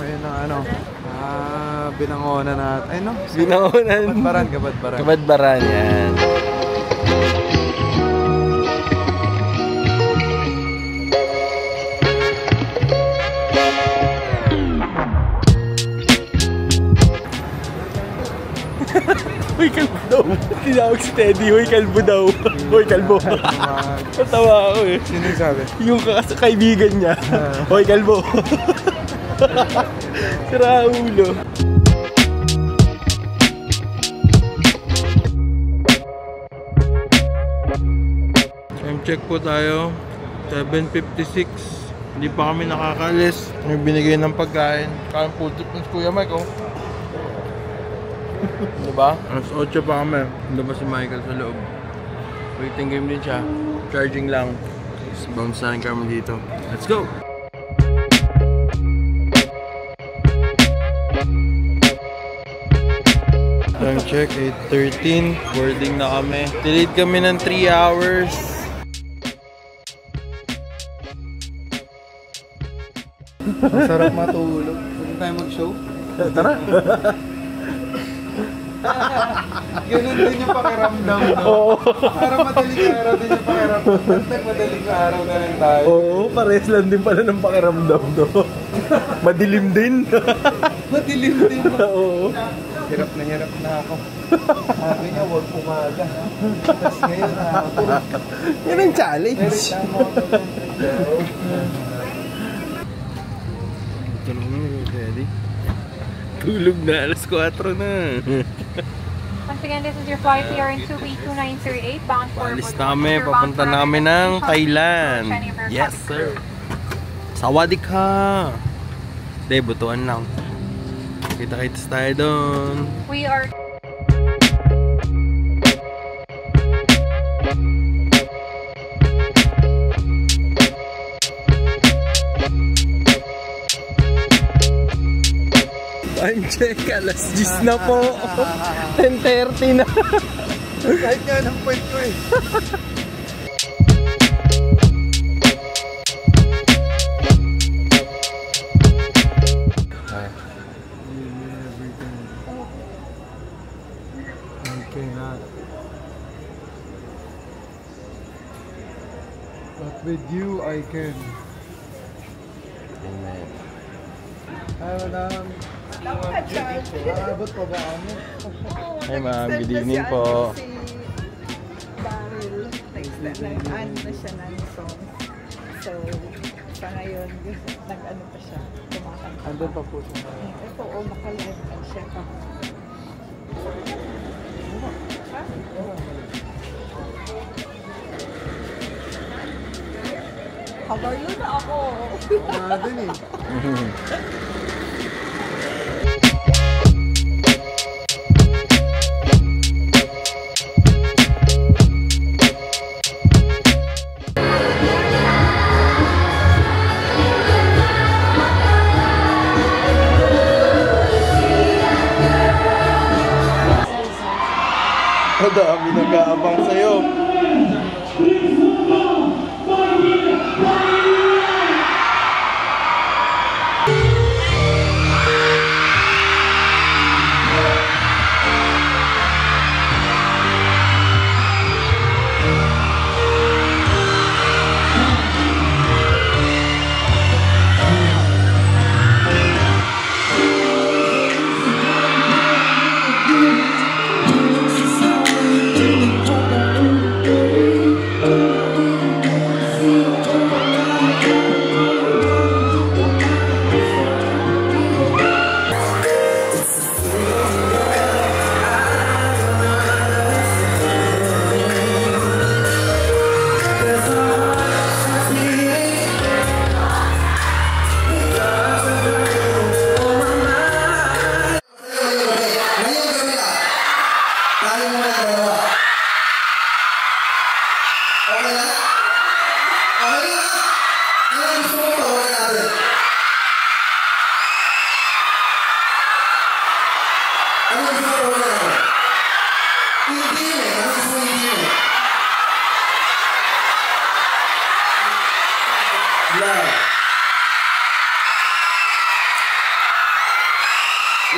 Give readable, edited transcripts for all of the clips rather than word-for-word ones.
Ayun ang ano. Binangonan natin. Ay no? Binangonan. Kabadbaran, Kabadbaran. Kabadbaran yan. Hoy, kalbo daw. Tinawag si Teddy. Hoy, kalbo daw. Hoy, kalbo. Natawa ako eh. Sino yung sabi? Yung kaibigan niya. Hoy, kalbo. Sira ulo. Time check po tayo. 7:56. Hindi pa kami nakakalis. May binigay ng pagkain. Kain food trip ng Kuya Mike, oh. Diba? Alas 8 pa kami. Lumabas si Michael sa loob. Waiting game din siya. Charging lang. Bounce na rin kami dito. Let's go! Time check, 8:13. Boarding na kami. Delayed kami ng 3 hours. Masarap matulog. Pwede tayo mag-show? Tara! Ganun din yung pakiramdam, no? Oo. Parang madaling araw din yung pakiramdam. Basta madaling araw na rin tayo. Oo, pares lang din pala ng pakiramdam, no? Madilim din. Madilim din. Oo. Hirap na ako. Sabi niya, huwag pumaga. Tapos ngayon na ako. Yan ang challenge. Ito naman, Teddy. Tulog na, alas 4 na. Once again, this is your flight here in 2B2938 bound for Palis namin, papunta namin ng Thailand. Yes, sir. Sawadee ka. Hindi, butuan lang. Kita-kitas tayo doon. We are... Time check, alas 10 na po. 10:30 na. Kahit nga ng point ko eh. Okay na. But with you, I can. Amen. Aabot pa ba kami? Hey ma'am, good evening po. Si Daryl, nag-ano na siya ng song. So, sa ngayon, nag-ano pa siya, kumakanta. Andun pa po siya. Ito, makalive na siya. Habayo na ako. Dun eh. Ang dami nag-aabang sa'yo.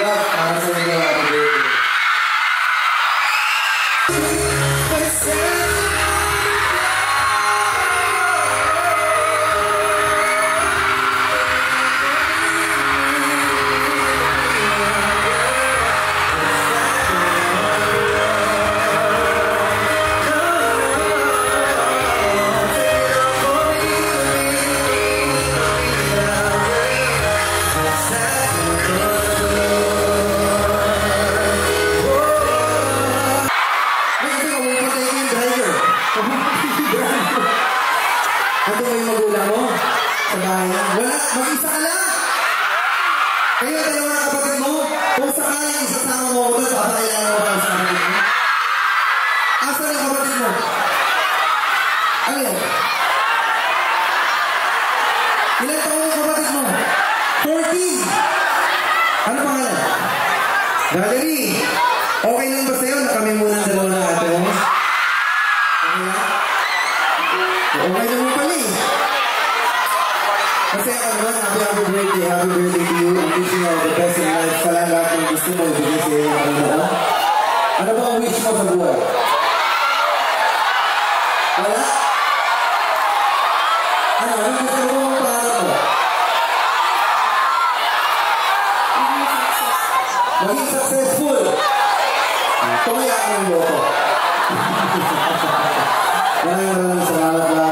Love, para sa inyo, happy birthday. Ano ba yung magulang mo? Sa bahay na? Wala, mag-isa ka lang! Kayo, dalawa na kapatid mo, kung sakaling isasama mo ako doon, papakailangan mo ba sa kapatid mo? Asan ang kapatid mo? Ano yun? Ilan taon ang kapatid mo? 14! Ano pangalan? Valerie! Okay lang ba sa'yo na kami muna ang dalawa ng ate mo? Okay lang? Okay naman pala eh. Kasi ako naman, happy birthday to you. I'm wishing you all the best in life. Sa lahat ng gusto mo, ibigay sa iyo ang ano. Ano ba ang wish mo sa buhay? Wala? Ano? Ano gusto mo ang pangarap mo? Maging successful. Tumaya ka ng loko. Maraming salamat lang.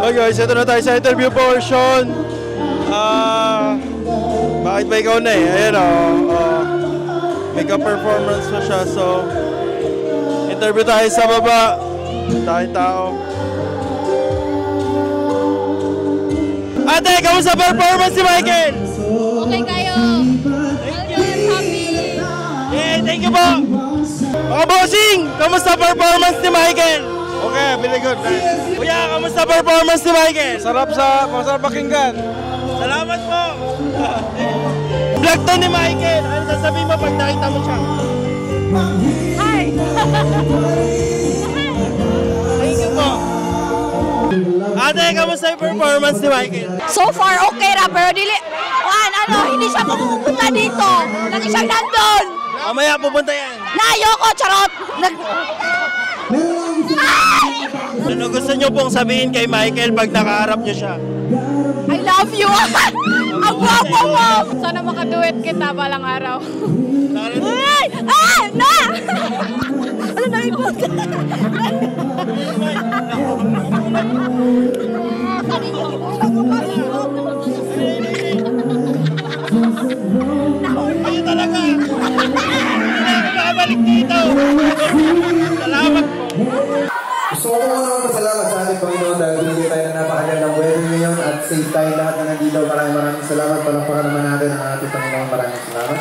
Okay guys, ito na tayo sa interview portion. Bakit ba ikaw na eh? Ayan makeup performance na siya. So, interview tayo sa baba. Tayong tao. Ate, kamusta performance si Michael? Okay kayo. Well done, happy. Yeah, thank you po. Mga bossing, kamusta performance ni Michael? Okay, very good. Kuya, kamusta performance ni Michael? Masarap pakinggan. Salamat po. Vlog to ni Michael. Ano sasabihin mo pag nakita mo siya? Hi! Thank you po. Ate, kamusta yung performance ni Michael? So far, okay ra, pero hindi siya pupunta dito. Lagi siyang nandun. Mamaya pupunta yan. Ayoko, charot! Ano gusto niyo pong sabihin kay Michael pag nakaharap niyo siya? I love you! Ang gwapo mo! Sana makaduet kita balang araw. Ay! Ah! Na! Ano na ikot? Kayo talaga! Babalik dito! Salamat po! Gusto ko naman pasalamat sa ating Panginoon dahil binigay tayo ng napakagandang weather ngayon at safe tayo lahat na nandito. Maraming salamat. Palakpakan naman natin ang ating Panginoon. Maraming salamat.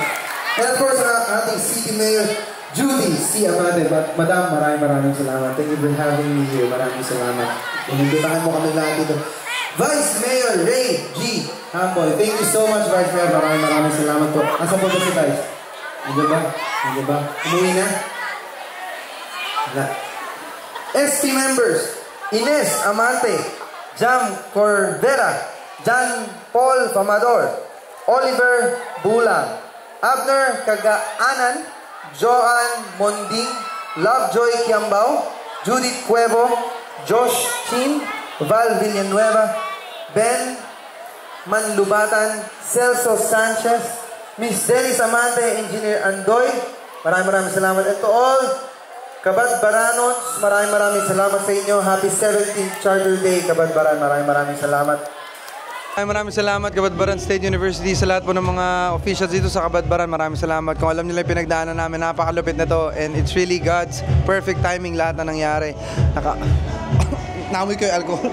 And of course, ang ating City Mayor, Judy C. Amate. Madam, maraming salamat. Thank you for having me here. Maraming salamat. Inimbitahan mo kami lahat dito. Vice Mayor Ray G. Hamboy. Thank you so much, Vice Mayor. Maraming salamat po. Asa po si Vice? Hindi ba? Umuwi na? Wala. ST members, Ines Amante, Jam Cordera, John Paul Famador, Oliver Bulang, Abner Kagaanan, Joan Monding, Lovejoy Kiambao, Judith Cuevo, Josh Chin, Val Villanueva, Ben Manlubatan, Celso Sanchez, Miss Dennis Amante, Engineer Andoy, maraming salamat. And to all Kabadbaranos, maraming salamat sa inyo. Happy 17th Charter Day, Kabadbaran. Maraming salamat. Maraming salamat, Kabadbaran State University, sa lahat po ng mga officials dito sa Kabadbaran. Maraming salamat. Kung alam nila yung pinagdaanan namin, napakalupit na to. And it's really God's perfect timing, lahat na nangyari. Naamoy ko yung alcohol.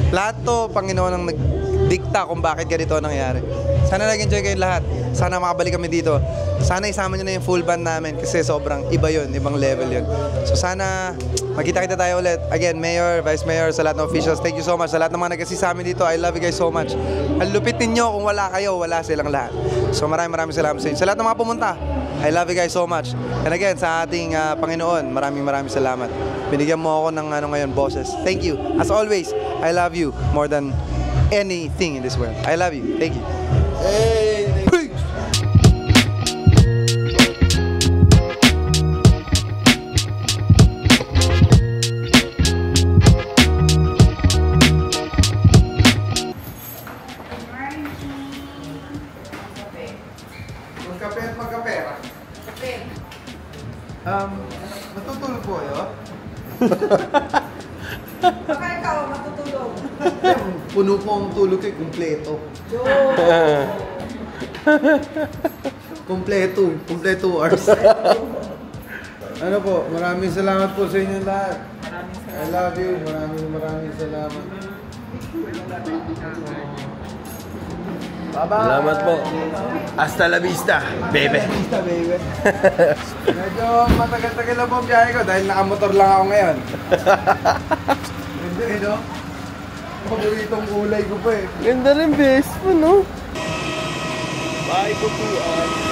Lahat to, Panginoon ang nagdikta kung bakit ganito nangyari. Sana nag-enjoy kayo lahat. Sana makabalik kami dito. Sana isama nyo na yung full band namin kasi sobrang iba yun, ibang level yun. So sana magkita-kita tayo ulit. Again, Mayor, Vice Mayor, sa lahat ng officials, thank you so much. Sa lahat ng mga nag-assist sa amin dito, I love you guys so much. Ang lupit ninyo, kung wala kayo, wala silang lahat. So maraming salamat sa inyo. Sa lahat ng mga pumunta, I love you guys so much. And again, sa ating Panginoon, maraming salamat. Binigyan mo ako ng ngayon, bosses. Thank you. As always, I love you more than anything in this world. I love you. Thank you. Hey! Peace! Magkape at magkapera. Matutulog po kayo? Baka ikaw, matutulog. Puno po ang tulog ko, kumpleto. Kumpleto hours. Ano po, maraming salamat po sa inyo lahat. I love you, maraming salamat. Bye-bye! Salamat po. Hasta la vista, baby. Basta, baby. Medyo matagal-tagal na po ang biyahe ko dahil nakamotor lang ako ngayon. Hindi, no? Paboritong kulay ko pa eh. Ganda rin, best po, no? Bye, pupuan.